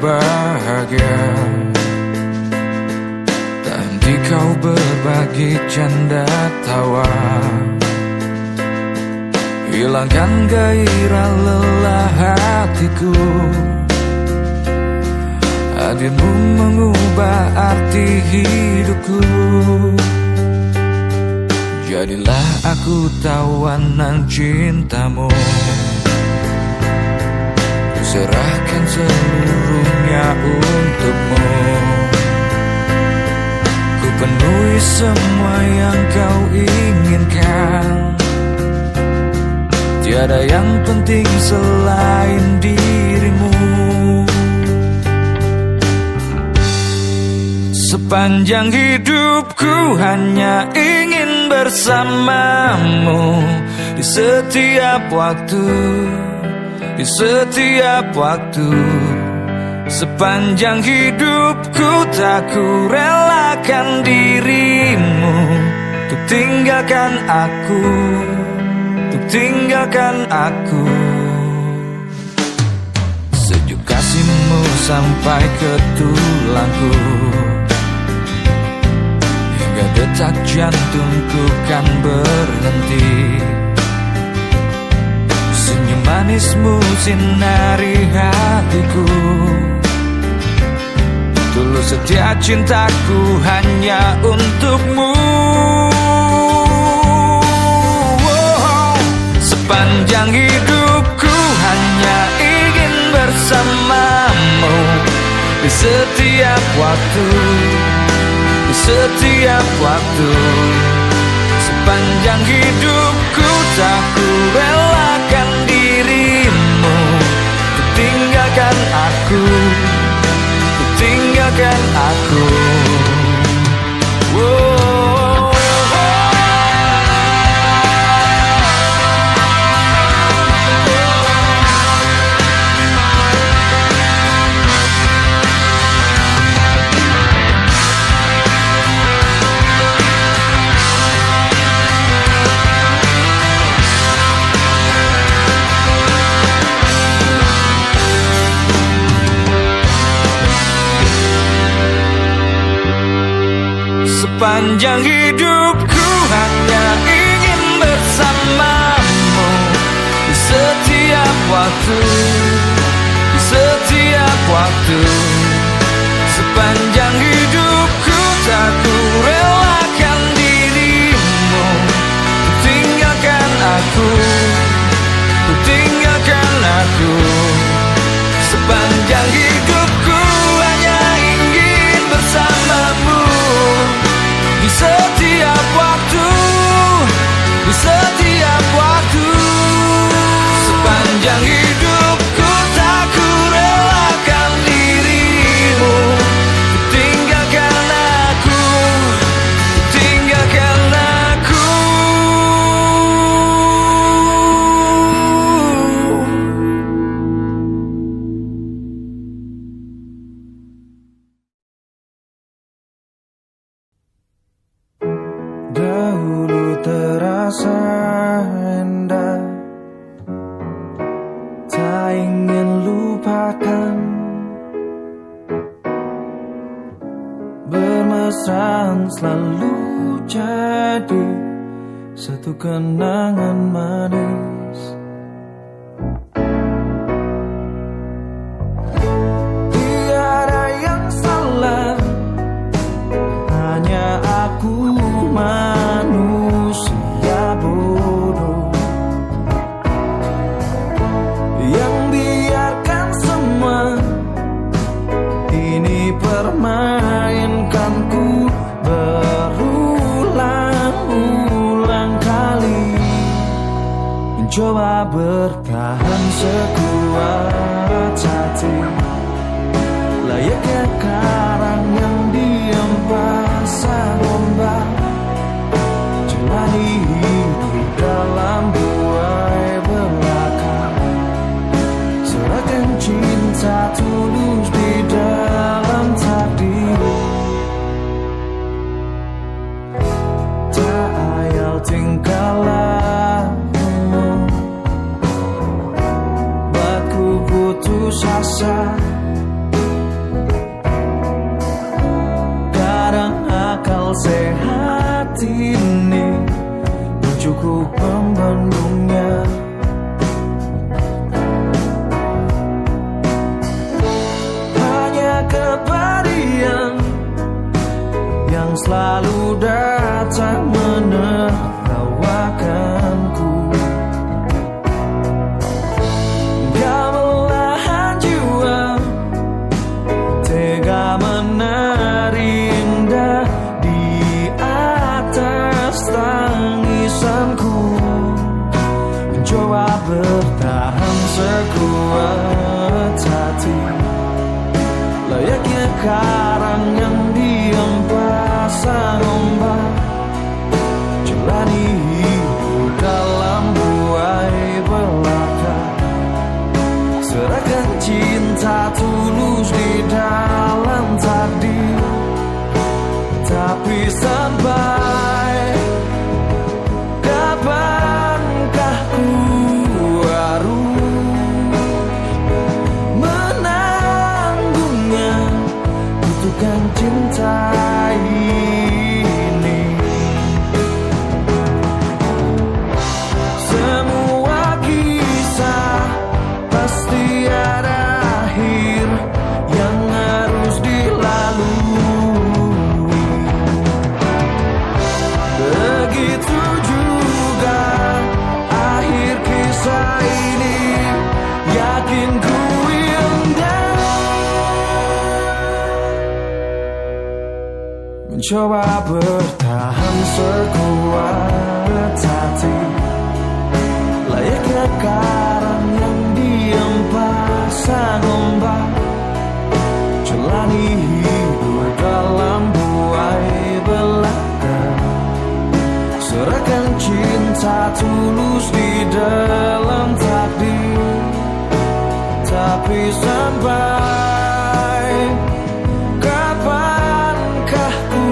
bahagia. Tak henti kau berbagi canda tawa, hilangkan gairah lelah hatiku. Hadirmu mengubah arti hidupku. Jadilah aku tawanan cintamu, ku serahkan seluruhnya untukmu. Ku penuhi semua yang kau inginkan, tiada yang penting selain dirimu. Sepanjang hidupku hanya ingin bersamamu, di setiap waktu, di setiap waktu. Sepanjang hidupku tak ku relakan dirimu, untuk tinggalkan aku, untuk tinggalkan aku. Sejuk kasihmu sampai ke tulangku, hingga detak jantungku kan berhenti. Senyum manismu sinari hatiku, tulus setia cintaku hanya untukmu. Sepanjang hidupku hanya ingin bersamamu, di setiap waktu, di setiap waktu. Sepanjang hidupku tak ku relakan dirimu, untuk tinggalkan aku, untuk tinggalkan aku. Sepanjang hidupku hanya ingin bersamamu, di setiap waktu, di setiap waktu. Sepanjang hidupku tak ku relakan dirimu, untuk tinggalkan aku, untuk tinggalkan aku. Sepanjang hidupku hanya ingin bersamamu, di setiap waktu, di setiap waktu. Sepanjang hidupku tak ku relakan dirimu, ku tinggalkan aku, ku tinggalkan aku. Dahulu terasa indah, tak ingin lupakan. Bermesraan selalu jadi satu kenangan manis. Tiada yang salah, hanya aku manusia bodoh yang biarkan semua ini permainkanku berulang-ulang kali, mencoba bertahan sekuat hati, layaknya karang yang diam pasang ombak, jalani hidup dalam buai belaka, serahkan cinta tulus di dalam takdir. Tak ayal tingkah lakumu, buatku putus asa, menari indah di atas tangisanku, mencoba bertahan sekuat hati, layaknya karang yang diam pasang ombak, jalani hidup dalam buai belaka, serahkan cinta tulus di dalam takdir. Tapi sampai kapankah ku harus menanggungnya, butuhkan cinta ini. Semua kisah pasti ada akhir yang harus dilalui. Begitu juga akhir kisah ini, yakin ku indah. Mencoba bertahan sekuat hati, layaknya karang yang diam pasang ombak, jalani hidup dalam buai belaka, serahkan cinta tulus di dalam takdir. Tapi sampai kapankah ku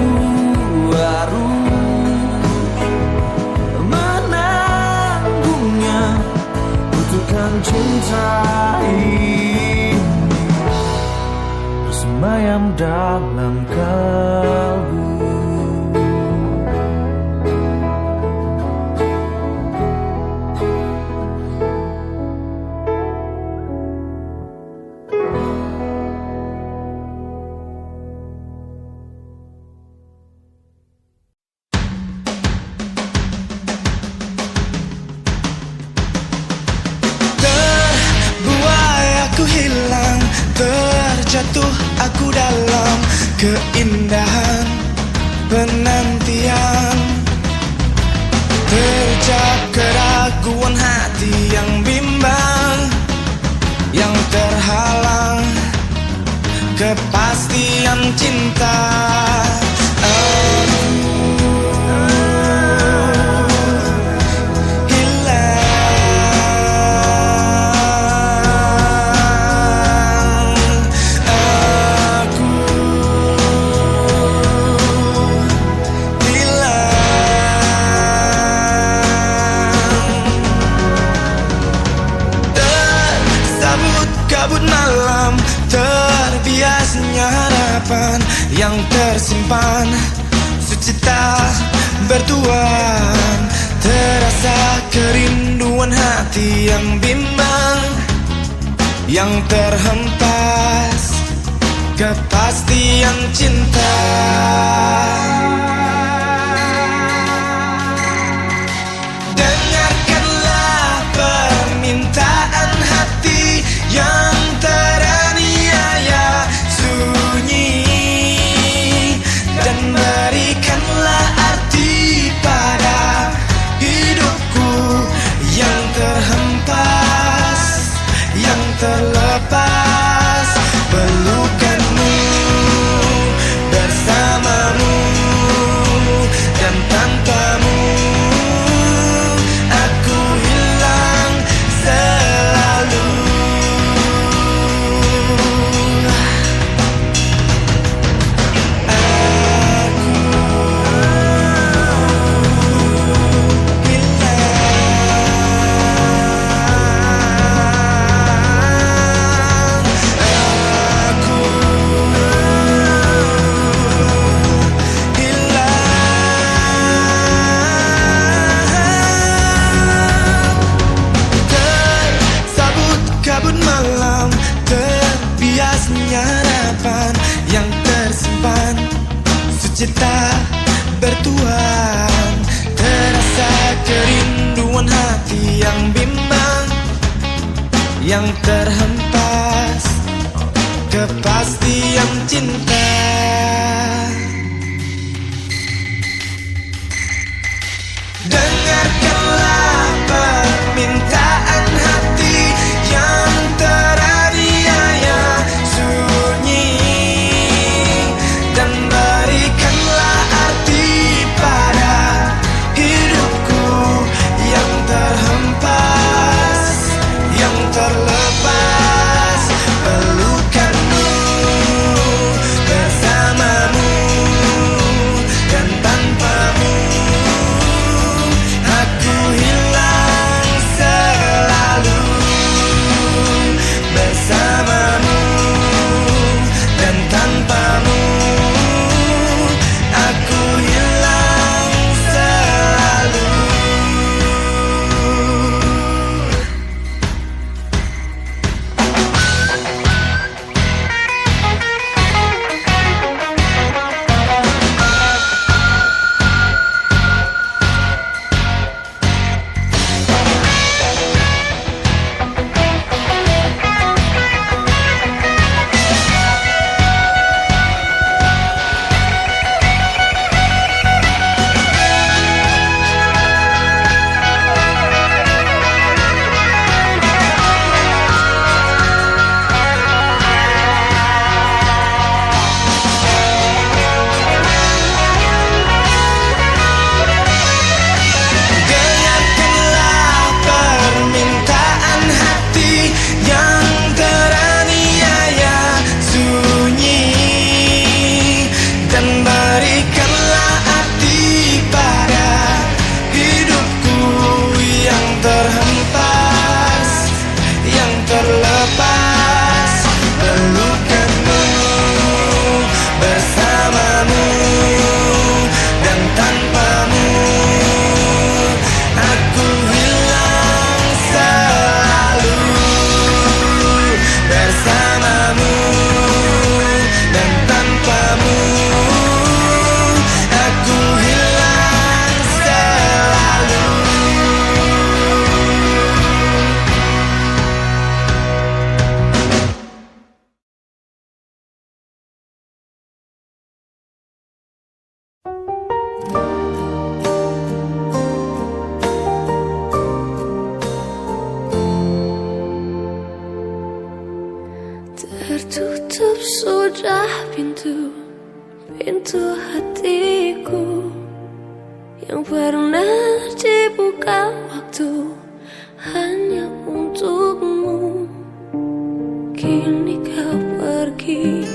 harus menanggungnya, butuhkan cinta ini bersemayam dalam kalbu. Terjatuh aku dalam keindahan penantian, terjebak keraguan hati yang bimbang, yang terhalang kepastian cinta. Kabut malam, terbiasnya harapan yang tersimpan, sucita bertuan, terasa kerinduan hati yang bimbang, yang terhempas kepastian cinta. Dengarkanlah permintaan hati yang teraniaya sunyi, dan berikanlah arti pada hidupku yang terhempas, yang terlepas. Pelukanmu bersamamu, dan tanpamu aku hilang selalu. Kabut malam, terbiasnya harapan yang tersimpan, sucita bertuan, terasa kerinduan hati yang bimbang, yang terhempas kepastian cinta. permintaan hati yang teraniaya sunyi, dan berikanlah arti pada hidupku yang terhempas, yang terlepas. Pelukanmu bersamamu, dan tanpamu aku hilang selalu. Bersamamu dan tanpamu aku hilang selalu. Dengarkanlah permintaan hati yang teraniaya sunyi, dan berikanlah arti pada hidupku yang terhempas, yang terlepas. Pelukanmu bersamamu, dan tanpamu aku hilang selalu. Bersamamu dan tanpamu aku hilang selalu. Tertutup sudah pintu hatiku yang pernah dibuka waktu hanya untukmu. Kini kau pergi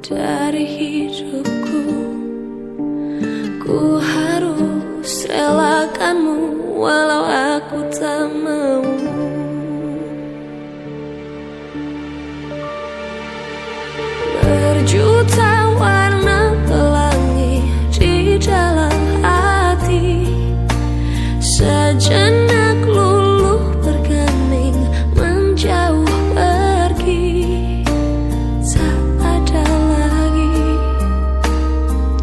dari hidupku. Ku harus relakanmu walau aku tak mau. Berjuta warna pelangi di dalam hati, sejenak luluh bergeming menjauh pergi. Tak ada lagi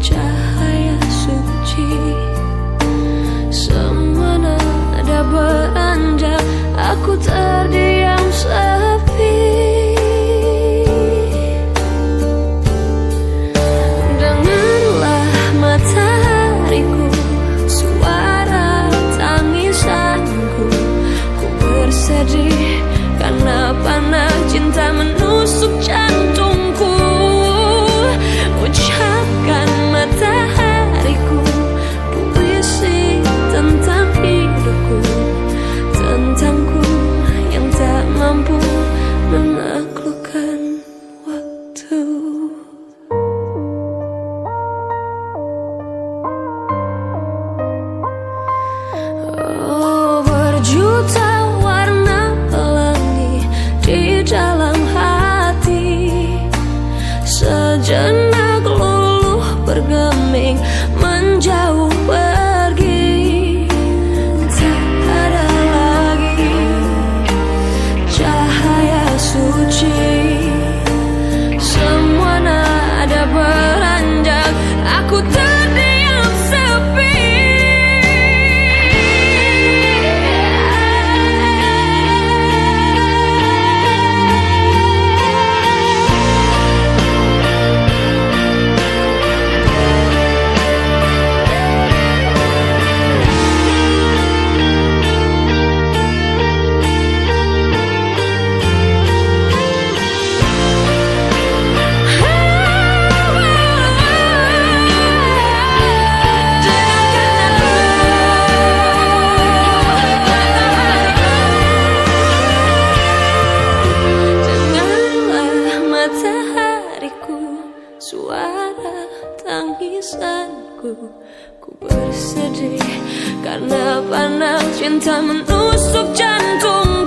cahaya suci, semua nada beranjak, aku terdiam sepi. Matahariku, suara tangisanku, ku bersedih karena panah cinta menusuk jantungku. Ucapkan matahariku puisi tentang hidupku, tentangku yang tak mampu menaklukkan waktu. Berjuta warna pelangi di dalam hati, sejenak luluh bergeming menjauh pergi. Tak ada lagi cahaya suci, semua matahariku, suara tangisanku. Ku bersedih karena panas cinta menusuk jantungku.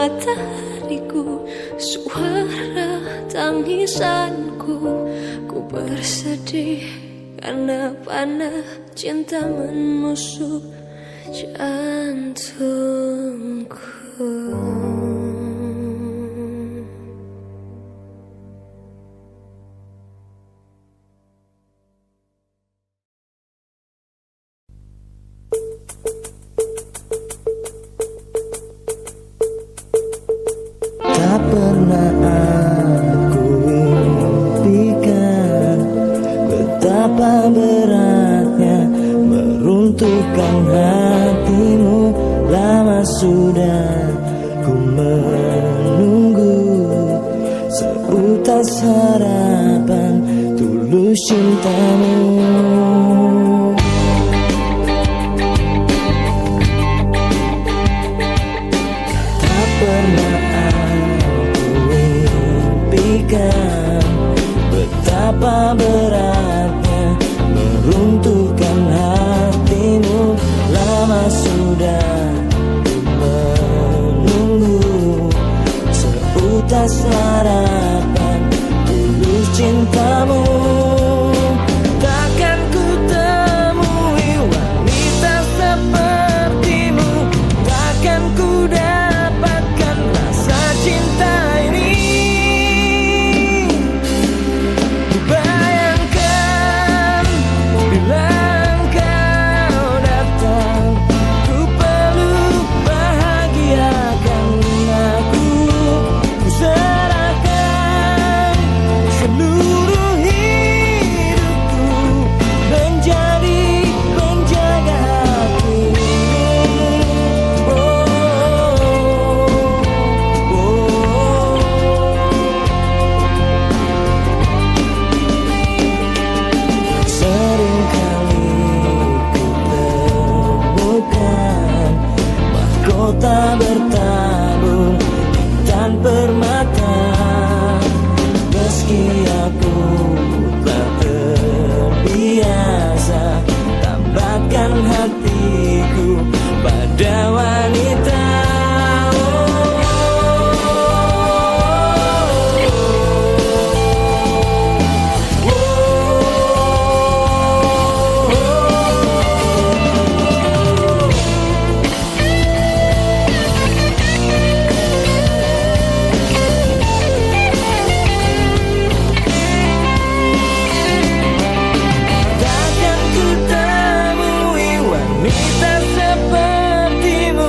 Matahariku, suara tangisanku. Ku bersedih karena panah cinta menusuk jantungku. Tak pernah aku impikan betapa beratnya meruntuhkan hatimu. Lama sudah ku menunggu seutas harapan tulus cintamu. Tak pernah betapa beratnya meruntuhkan hatimu. Lama sudah menunggu seutas harapan tulus cintamu. Takkan ku temui wanita sepertimu, takkan ku dapatkan rasa cinta ini. Mahkota bertabur intan permata, meski aku tak terbiasa tambahkan hatiku pada wanita. Takkan ku temui wanita sepertimu,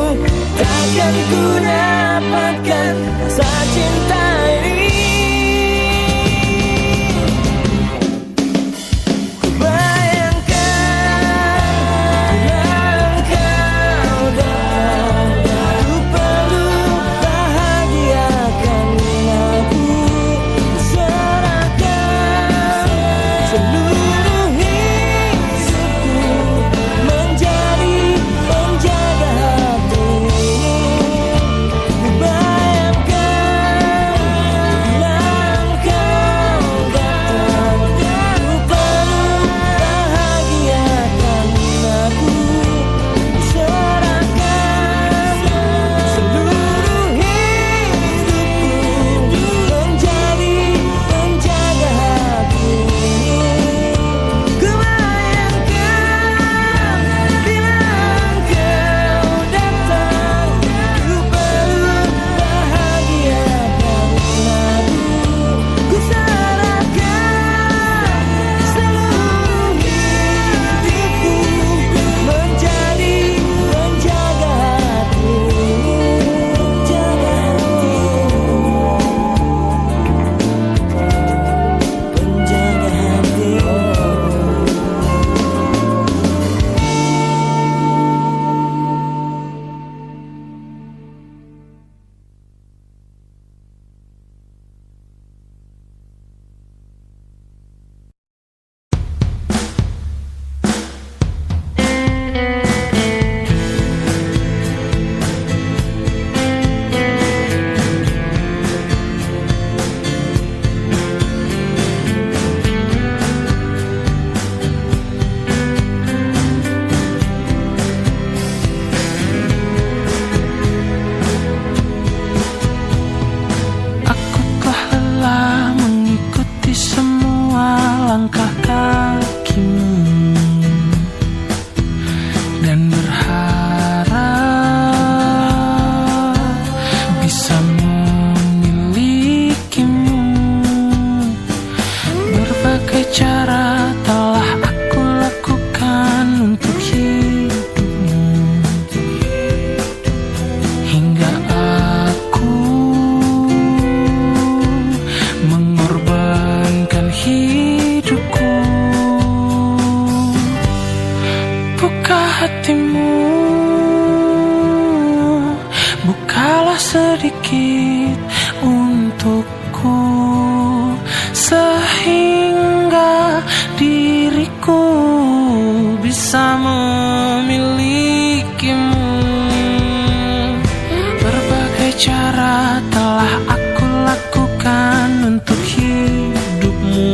telah aku lakukan untuk hidupmu,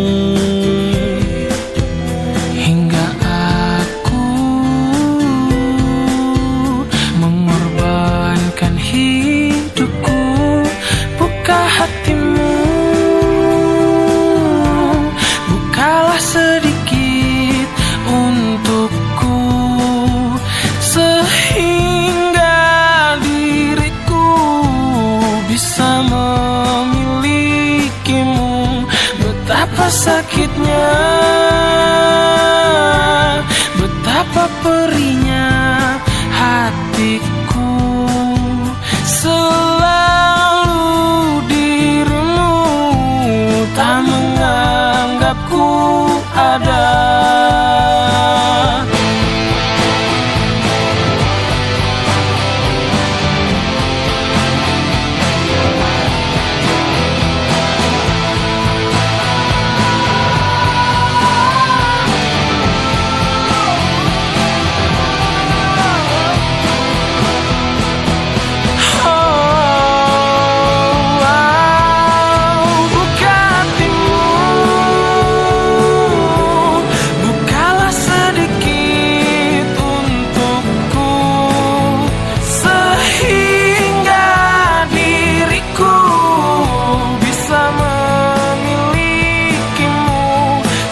hingga aku mengorbankan hidupku. Buka hatimu, bukalah sedikit untukku, sehingga diriku bisa memilikimu. Betapa sakitnya, betapa perihnya hatiku, selalu dirimu tak menganggapku ada.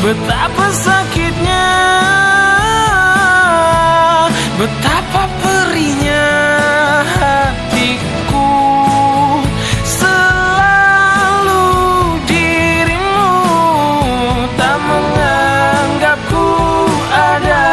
Betapa sakitnya, betapa perihnya hatiku, selalu dirimu tak menganggapku ada.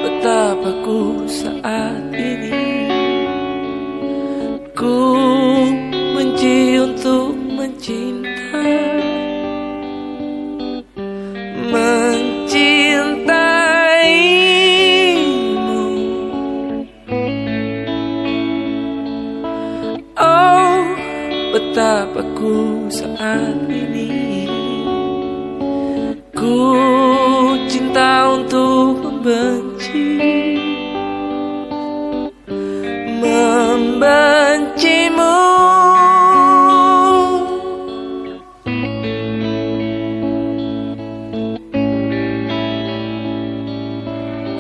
Betapaku saat ini ku benci untuk mencinta, mencintaimu. Oh, betapaku saat ini ku cinta untuk membenci, membencimu.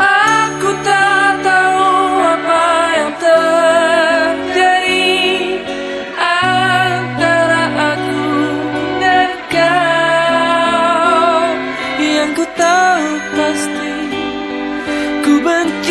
Aku tak tahu apa yang terjadi antara aku dan kau. Yang ku tahu pasti ku benci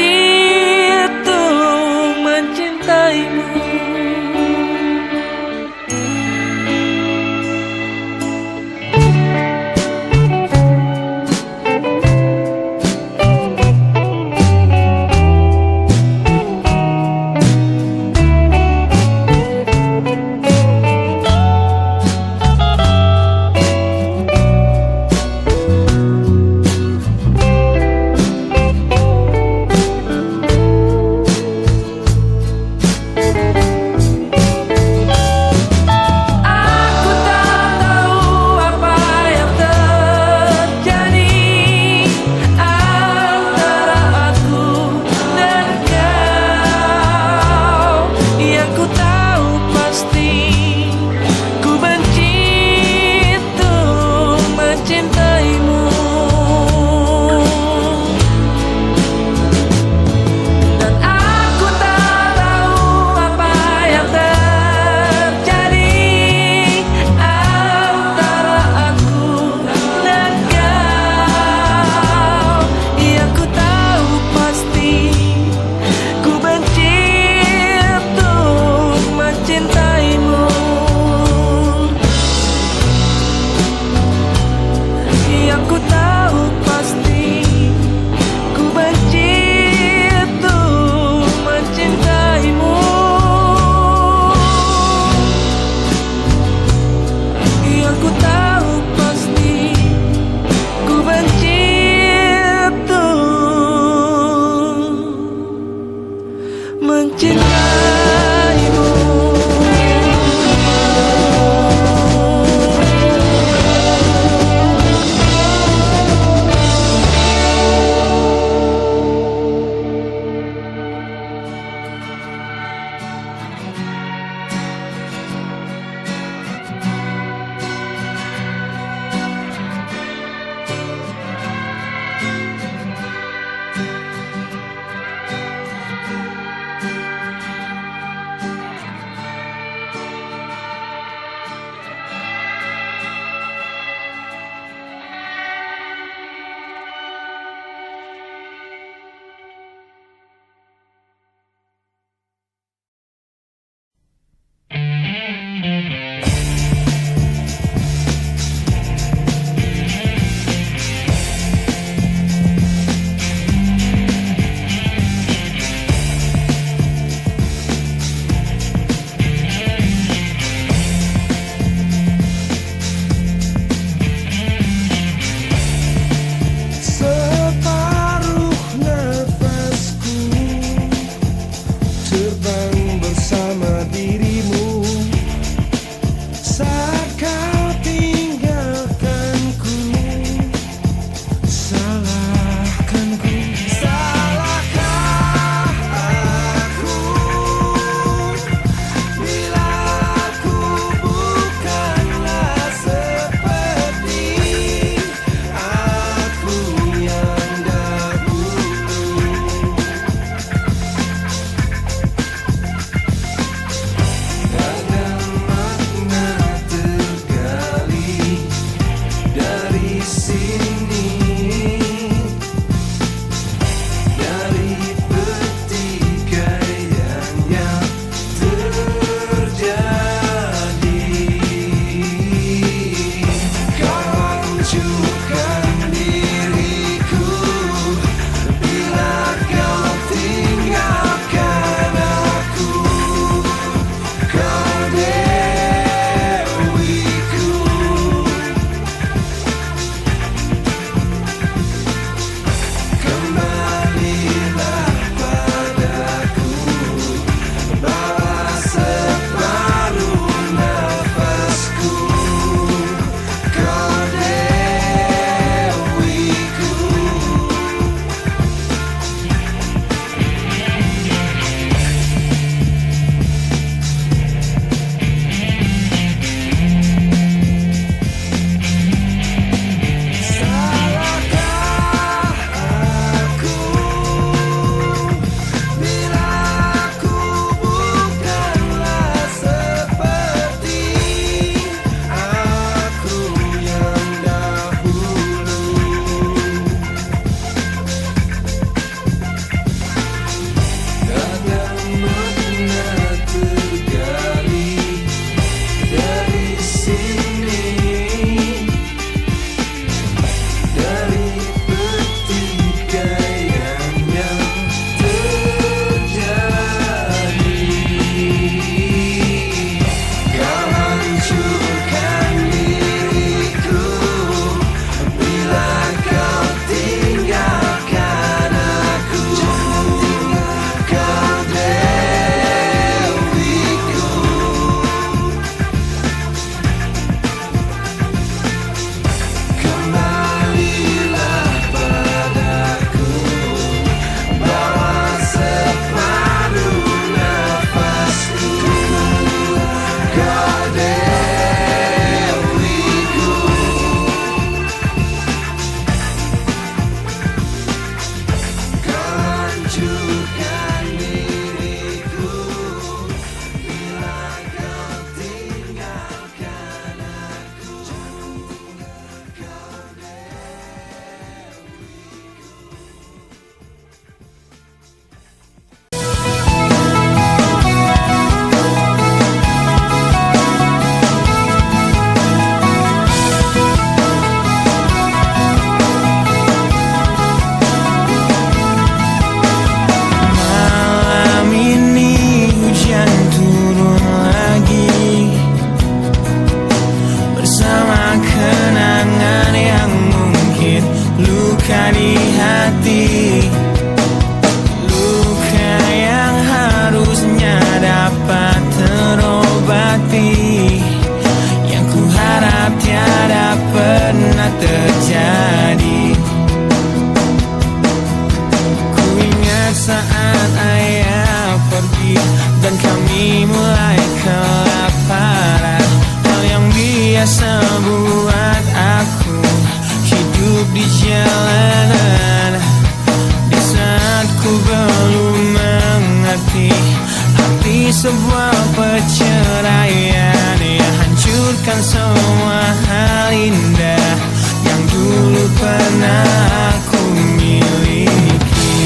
dan semua hal indah yang dulu pernah aku miliki.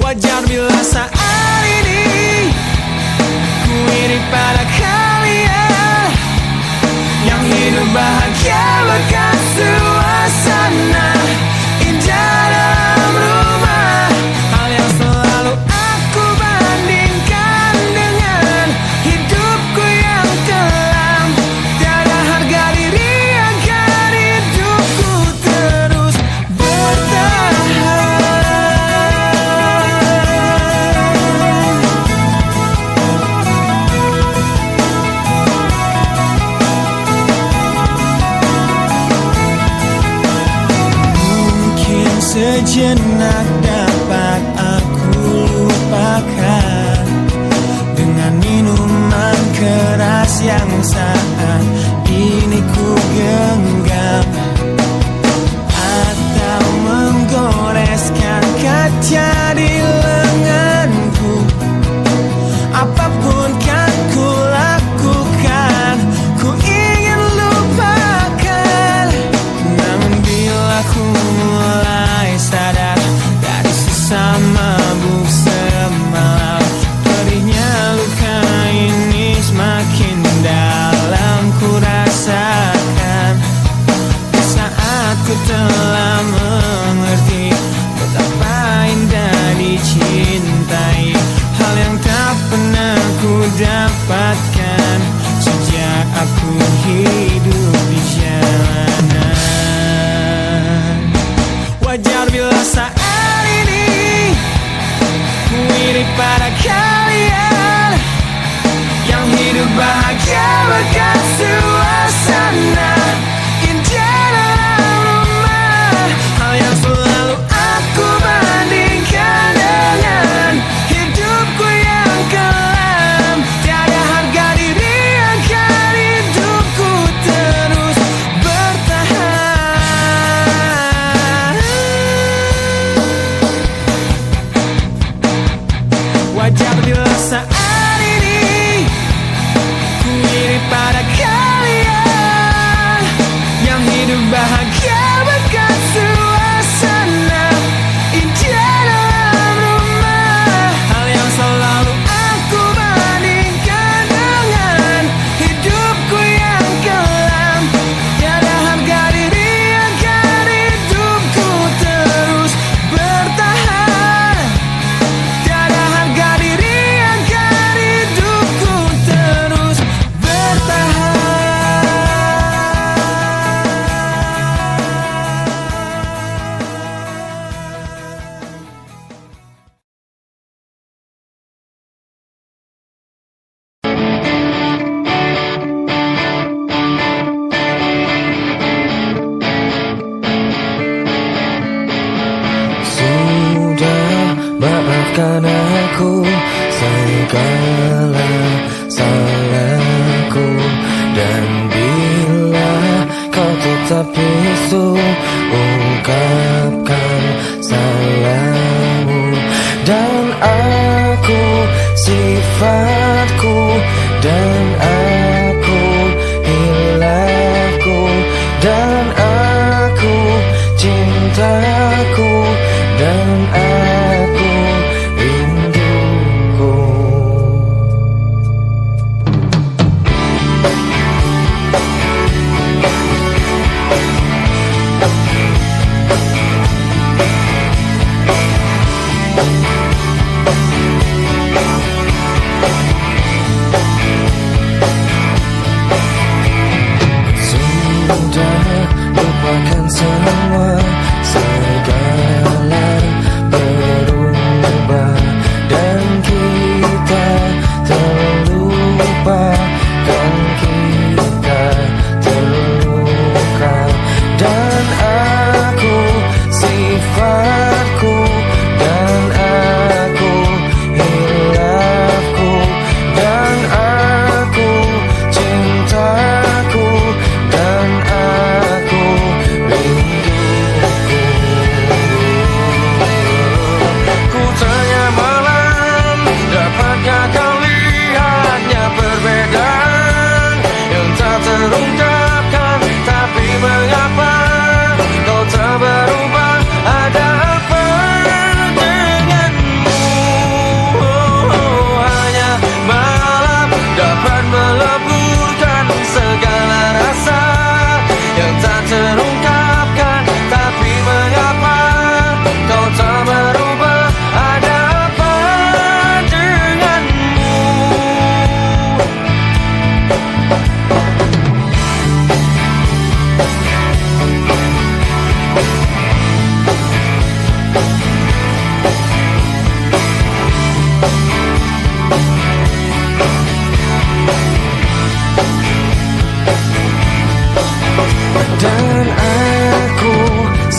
Wajar bila saat ini ku iri pada kalian yang hidup bahagia bekas suasana indah dalam rumah. Hal yang selalu aku bandingkan dengan hidupku yang kelam. Tiada harga diri agar hidupku terus bertahan. Mungkin sejenak dapat aku lupakan dengan minuman keras yang saat ini ku genggam, atau menggoreskan kaca di lenganku. Apapun kan ku lakukan, ku ingin lupakan. Namun bila ku mulai sadar dari sisa mabuk semalam, perihnya luka ini semakin dalam ku rasakan. Saat ku telah mengerti betapa indah dicintai, hal yang tak pernah ku dapatkan sejak aku hidup di jalanan. Wajar bila saat ini ku iri pada kalian yang hidup bahagia bekas suasana indah dalam rumah. Hal yang selalu aku bandingkan dengan hidupku yang kelam. Tiada harga diri agar hidupku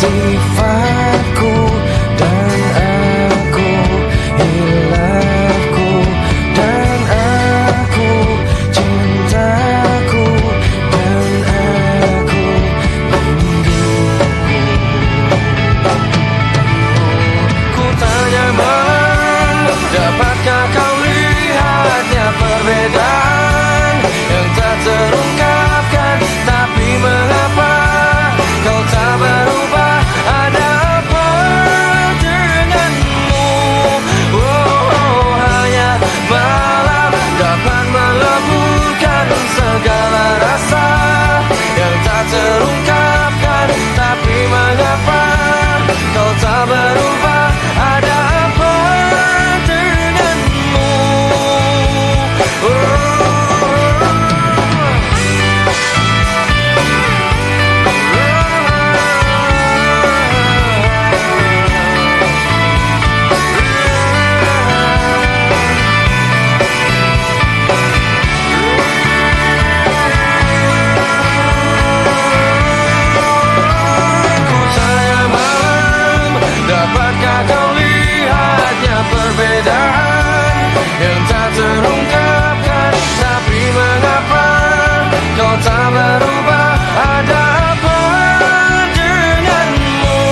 sifatku dan aku, hilafku dan aku, cintaku dan aku, rinduku. Ku tanya malam, dapatkah kau lihatnya perbedaan yang tak terungkapkan? Tapi mengapa kau tak berubah? Ada apa denganmu? Hanya malam dapat meleburkan segala rasa yang tak terungkapkan. Tapi mengapa kau tak berubah? Ada apa denganmu? Dapatkah kau lihatnya perbedaan yang tak terungkapkan? Tapi mengapa kau tak berubah? Ada apa denganmu?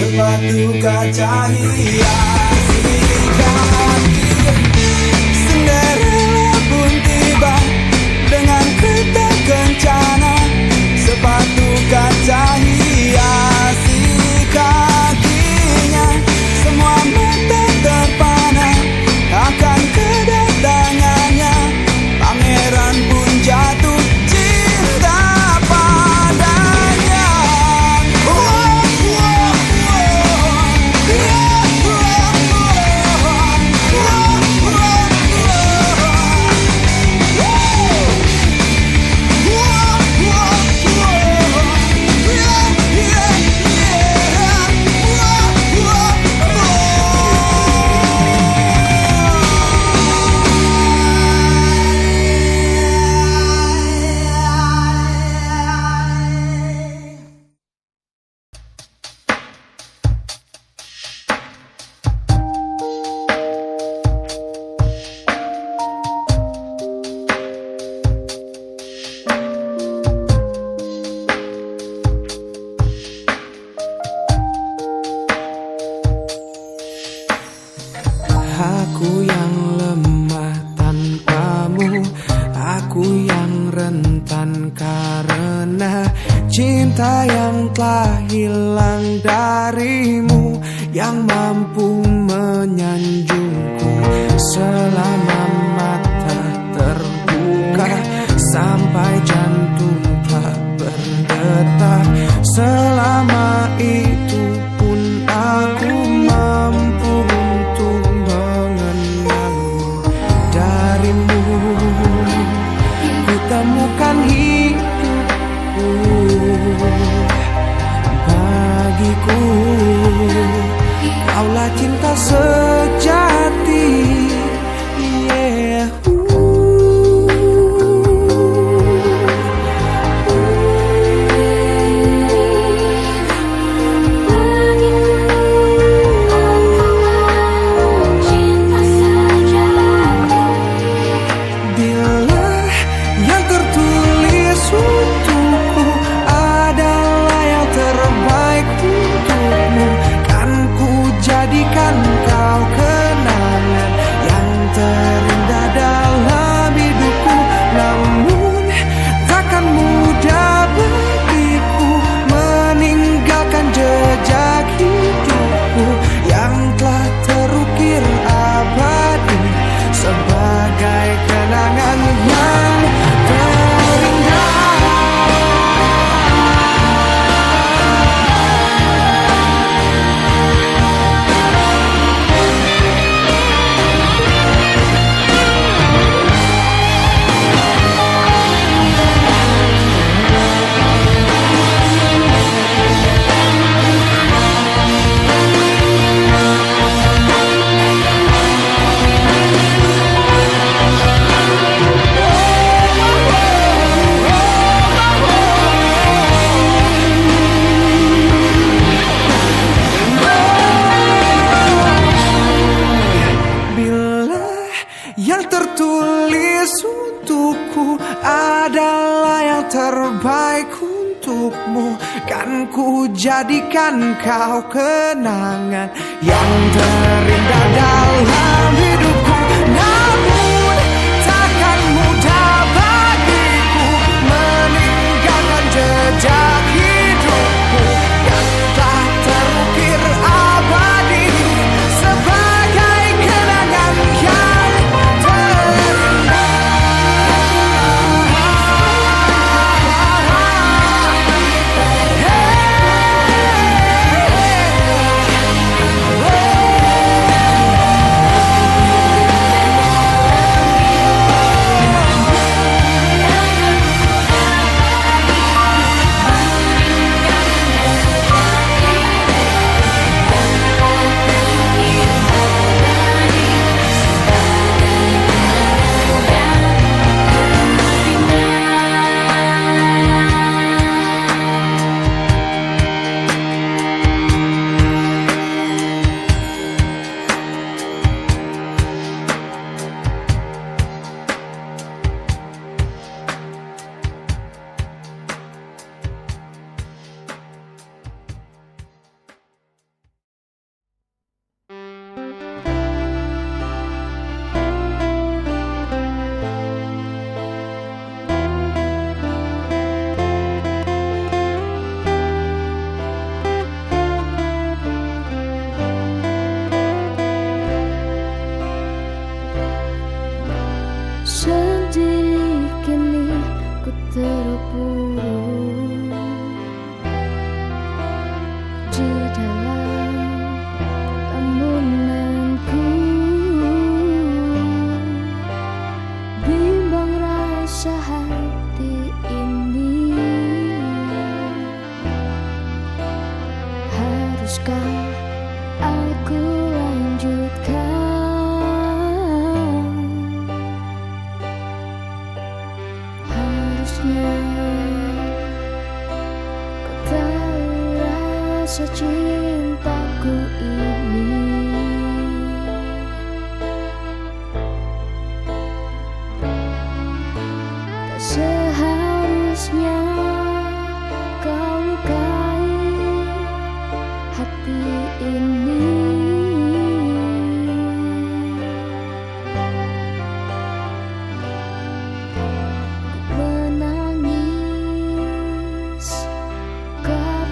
sepatu kaca hiasi kaki. Cinderella pun tiba dengan kereta kencana, sepatu kaca hiasi kakinya. Semua mata terpana akan kedatangannya, pangeran pun jatuh cinta padanya. yang telah hilang darimu, yang mampu menyanjungku selama mata terbuka, sampai jantung tak berdetak. Selama itu pun aku mampu untuk mengenalmu. Darimu ku temukan hidupku, bagiku kaulah cinta sejati. Yeah. Jadikan kau kenangan yang terindah dalam hidupku. Namun takkan mudah bagiku meninggalkan jejak hidupku yang telah terukir abadi sebagai kenangan yang terindah. Yang tertulis untukku adalah yang terbaik untukmu, kan ku jadikan kau kenangan yang terindah dalam hidupku. Namun takkan mudah bagiku meninggalkan jejak hidupku yang telah terukir abadi sebagai kenangan yang sendiri kini ku terpuruk di dalam lamunanku, bimbang rasa hati ini. Haruskah aku lanjutkan? Kau tahu rasa cintaku ini tak seharusnya kau lukai hati ini. Menangis karena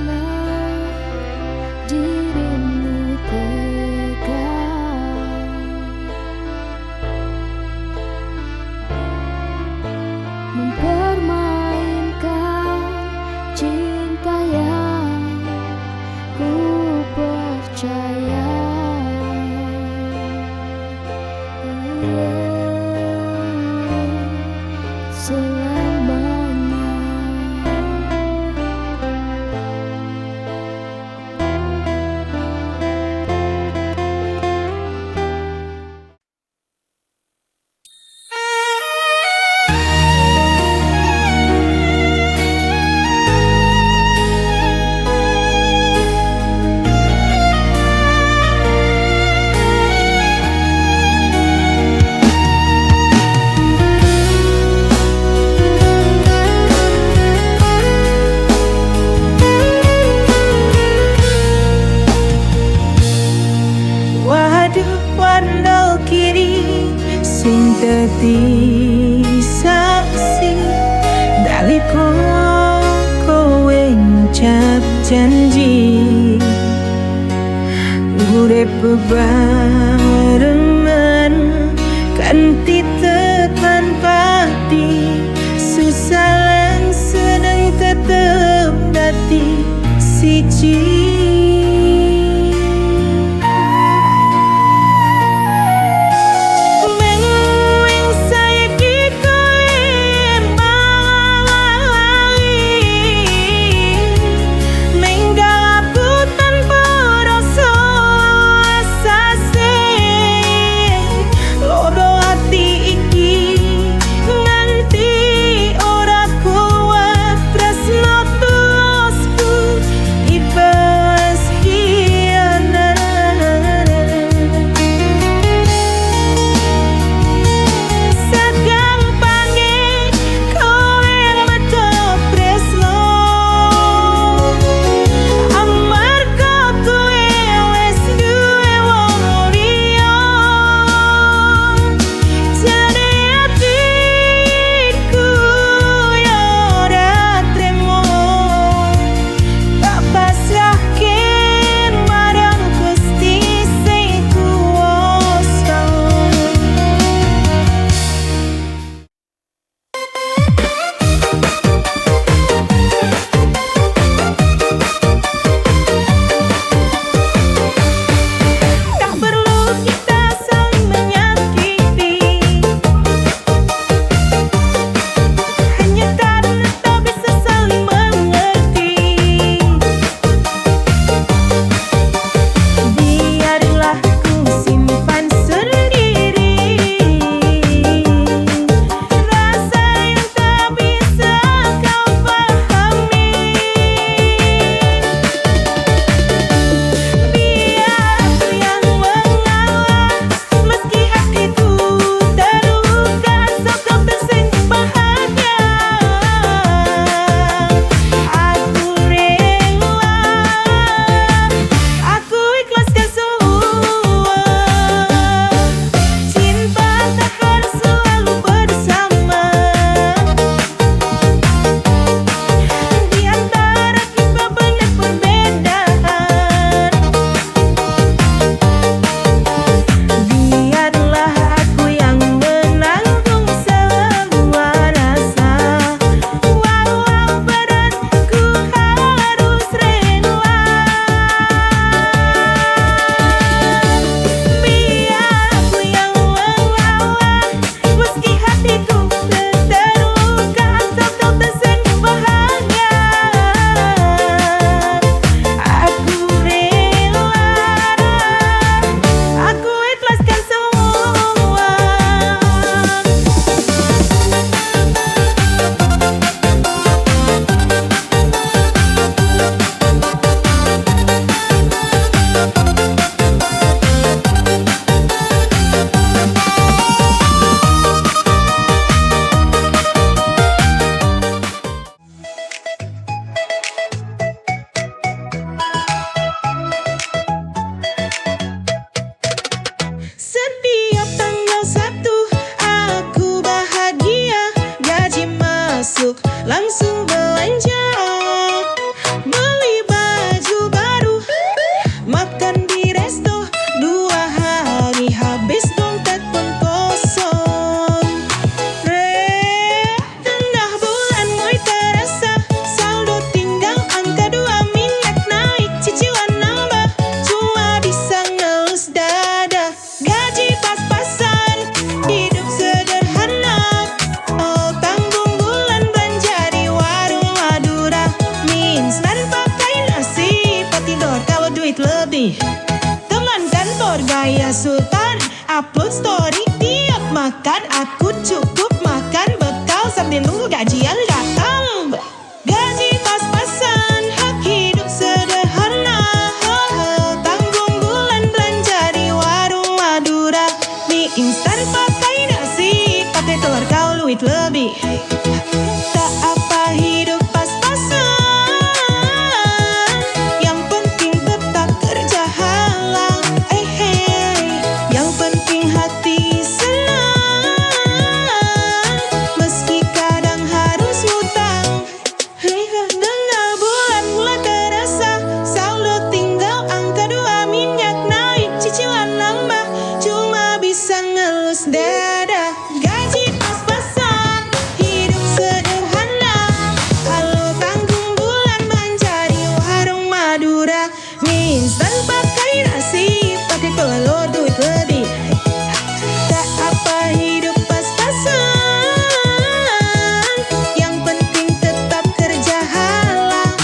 dadi saksi daliko kowe ngucap janji urip bebarengan kanthi tekan pati susah lan seneng tetep dadi siji. Langsung belanja, beli baju baru, makan di resto, 2 hari habis dompet pun kosong. Tengah bulan mulai terasa, saldo tinggal angka 2, minyak naik, cicilan nambah, cuma bisa ngelus dada. Gaji pas-pasan, hidup sederhana, oh tanggung bulan belanja di warung Madura. Mie instan pakai nasi, patidor kalau duit lebih. Teman kantor gaya sultan, upload story tiap makan. Aku cukup makan bekal sambil nunggu gajian datang. Gaji pas-pasan, hak hidup sederhana, tanggung bulan belanja di warung Madura. Mie instan pakai nasi, pakai telur kalau duit lebih. Tak apa hidup pas-pasan, yang penting tetap kerja halal. Yang penting hati senang, instan pakai nasi, pakai telur duit lebih. Tak apa hidup pas-pasan, yang penting tetap kerja halal.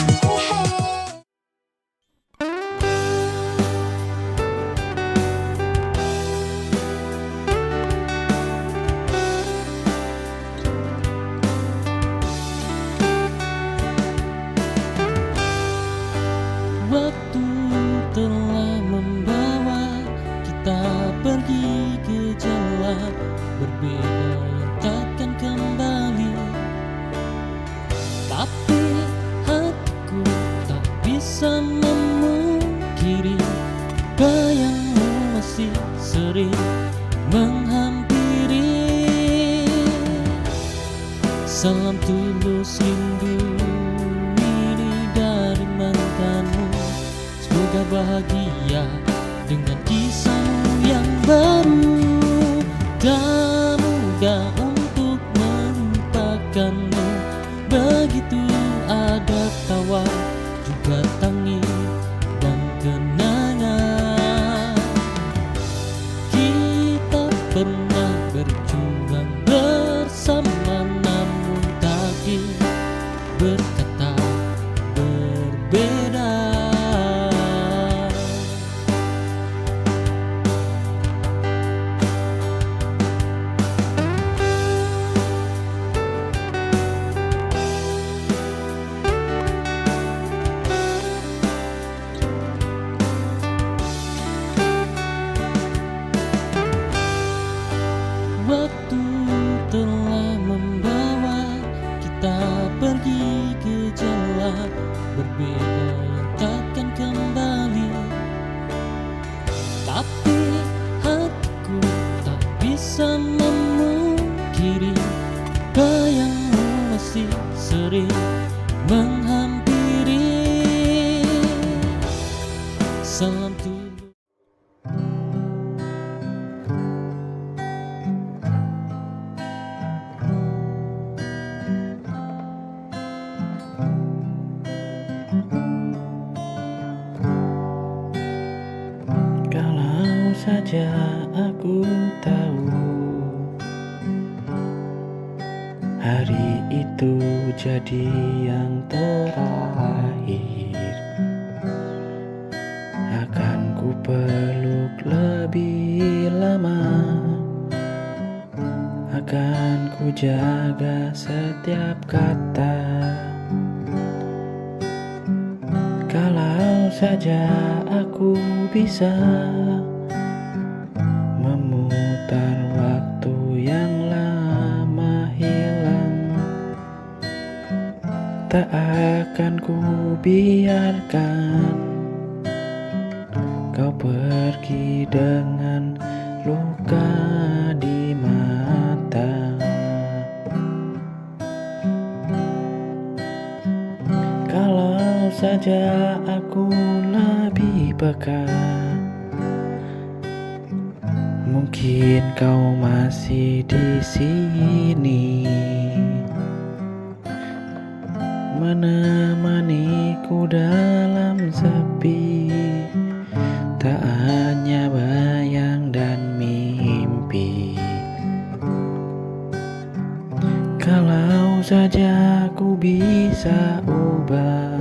Waktu telah membawa kita pergi ke jalan berbeda yang takkan kembali. Tapi hatiku tak bisa memungkiri bayangmu masih sering menghampiri. Salam tulus rindu ini dari mantanmu. Semoga bahagia dengan kisahmu yang baru, dan mudah untuk melupakanmu. Begitu ada tawa juga tangis dan kenangan. Kita pernah berjuang bersama, namun takdir berkata berbeda. Waktu telah membawa kita pergi ke jalan berbeda yang takkan kembali. Tapi hatiku tak bisa memungkiri bayangmu masih sering menghampiri. Salam tulus. Kalau saja aku tahu hari itu jadi yang terakhir, akan ku peluk lebih lama, akan ku jaga setiap kata. Kalau saja aku bisa memutar waktu yang lama hilang, tak akan ku biarkan kau pergi dengan luka di mata. Kalau saja aku lebih peka, mungkin kau masih di sini, menemaniku dalam sepi, tak hanya bayang dan mimpi. Kalau saja aku bisa ubah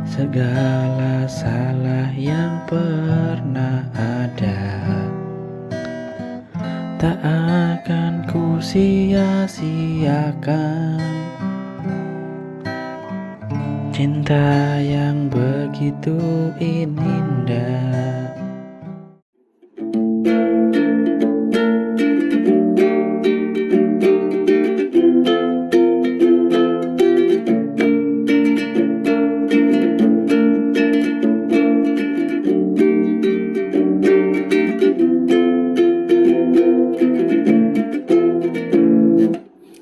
segala salah yang pernah ada, tak akan ku sia-siakan cinta yang begitu indah.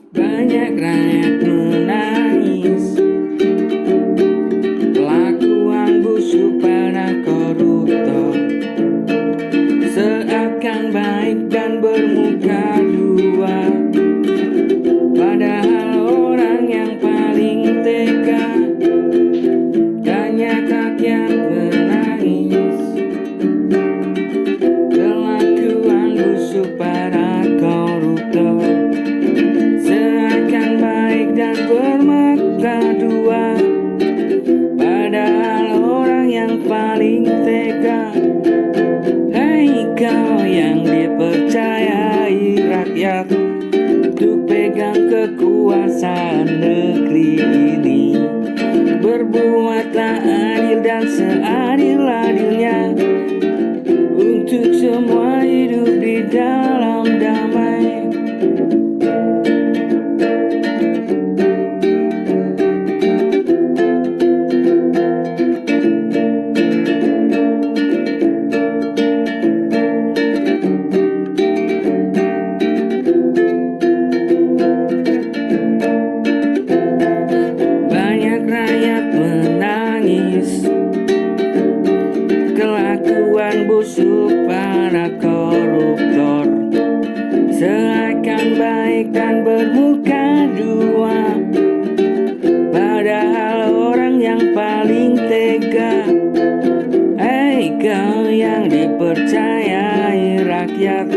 Banyak rakyat menangis, kelakuan busuk para koruptor. Padahal orang yang paling tega. Hei kau yang dipercayai rakyat untuk pegang kekuasaan negeri ini, berbuatlah adil dan seadil-adilnya untuk semua hidup di dalam damai. Banyak rakyat menangis kelakuan busuk para koruptor, seakan baik dan bermuka dua. Padahal orang yang paling tega. Hei kau yang dipercayai rakyat.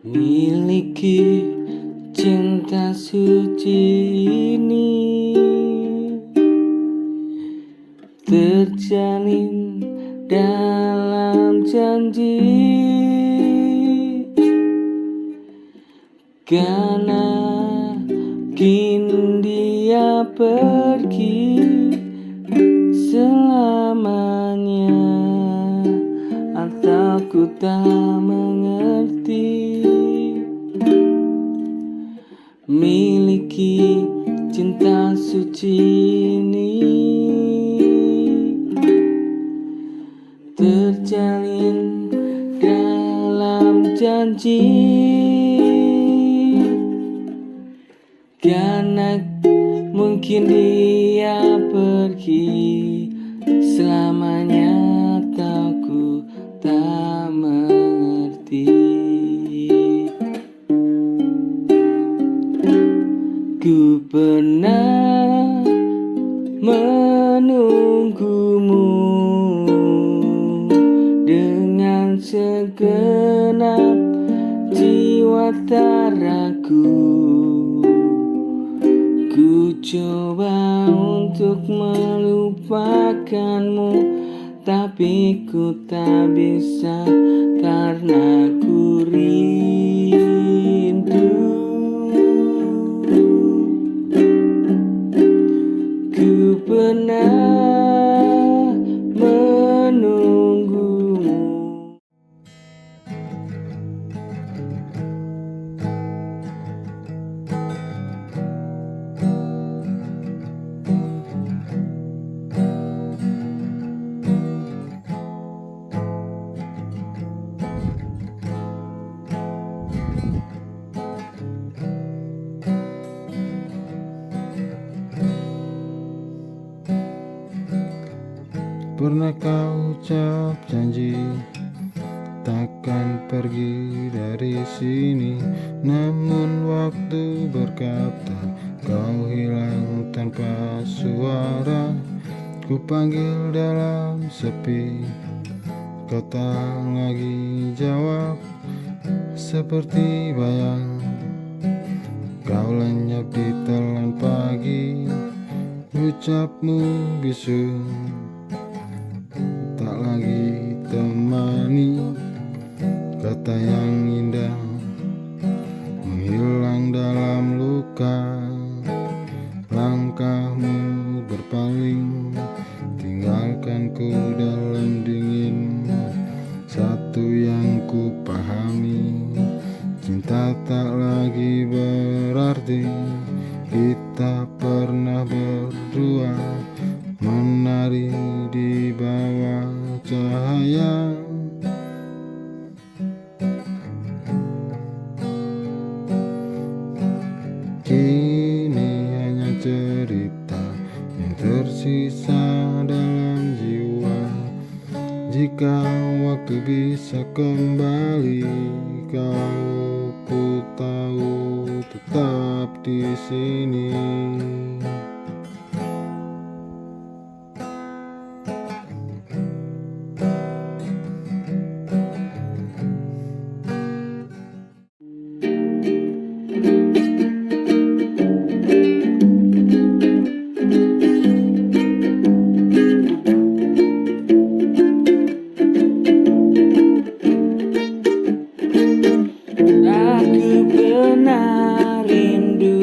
Miliki cinta suci ini, terjalin dalam janji, karena kini dia pergi selamanya, atau ku tak mengerti. Miliki cinta suci ini, terjalin dalam janji, karena mungkin dia pergi selamanya, atau ku tak mengerti. Ku pernah menunggumu dengan segenap jiwa tak ragu. Ku coba untuk melupakanmu, tapi ku tak bisa karena ku rindu. Ku pernah menunggumu. Pernah kau ucap janji takkan pergi dari sini, namun waktu berkata kau hilang tanpa suara. Ku panggil dalam sepi, kau tak lagi jawab. Seperti bayang kau lenyap di telan pagi, ucapmu bisu tak lagi temani. Kata yang indah menghilang dalam luka, langkahmu berpaling tinggalkan ku dalam dingin. Satu yang ku pahami, cinta tak lagi berarti. Kita pernah berdua menari di bawah cahaya. Kini hanya cerita yang tersisa dalam jiwa. Jika waktu bisa kembali, kau sini. Aku pernah rindu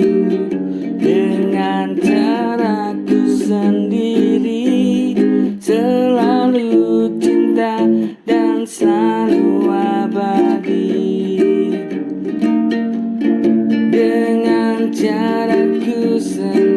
dengan caraku sendiri, selalu cinta dan selalu abadi. Dengan caraku sendiri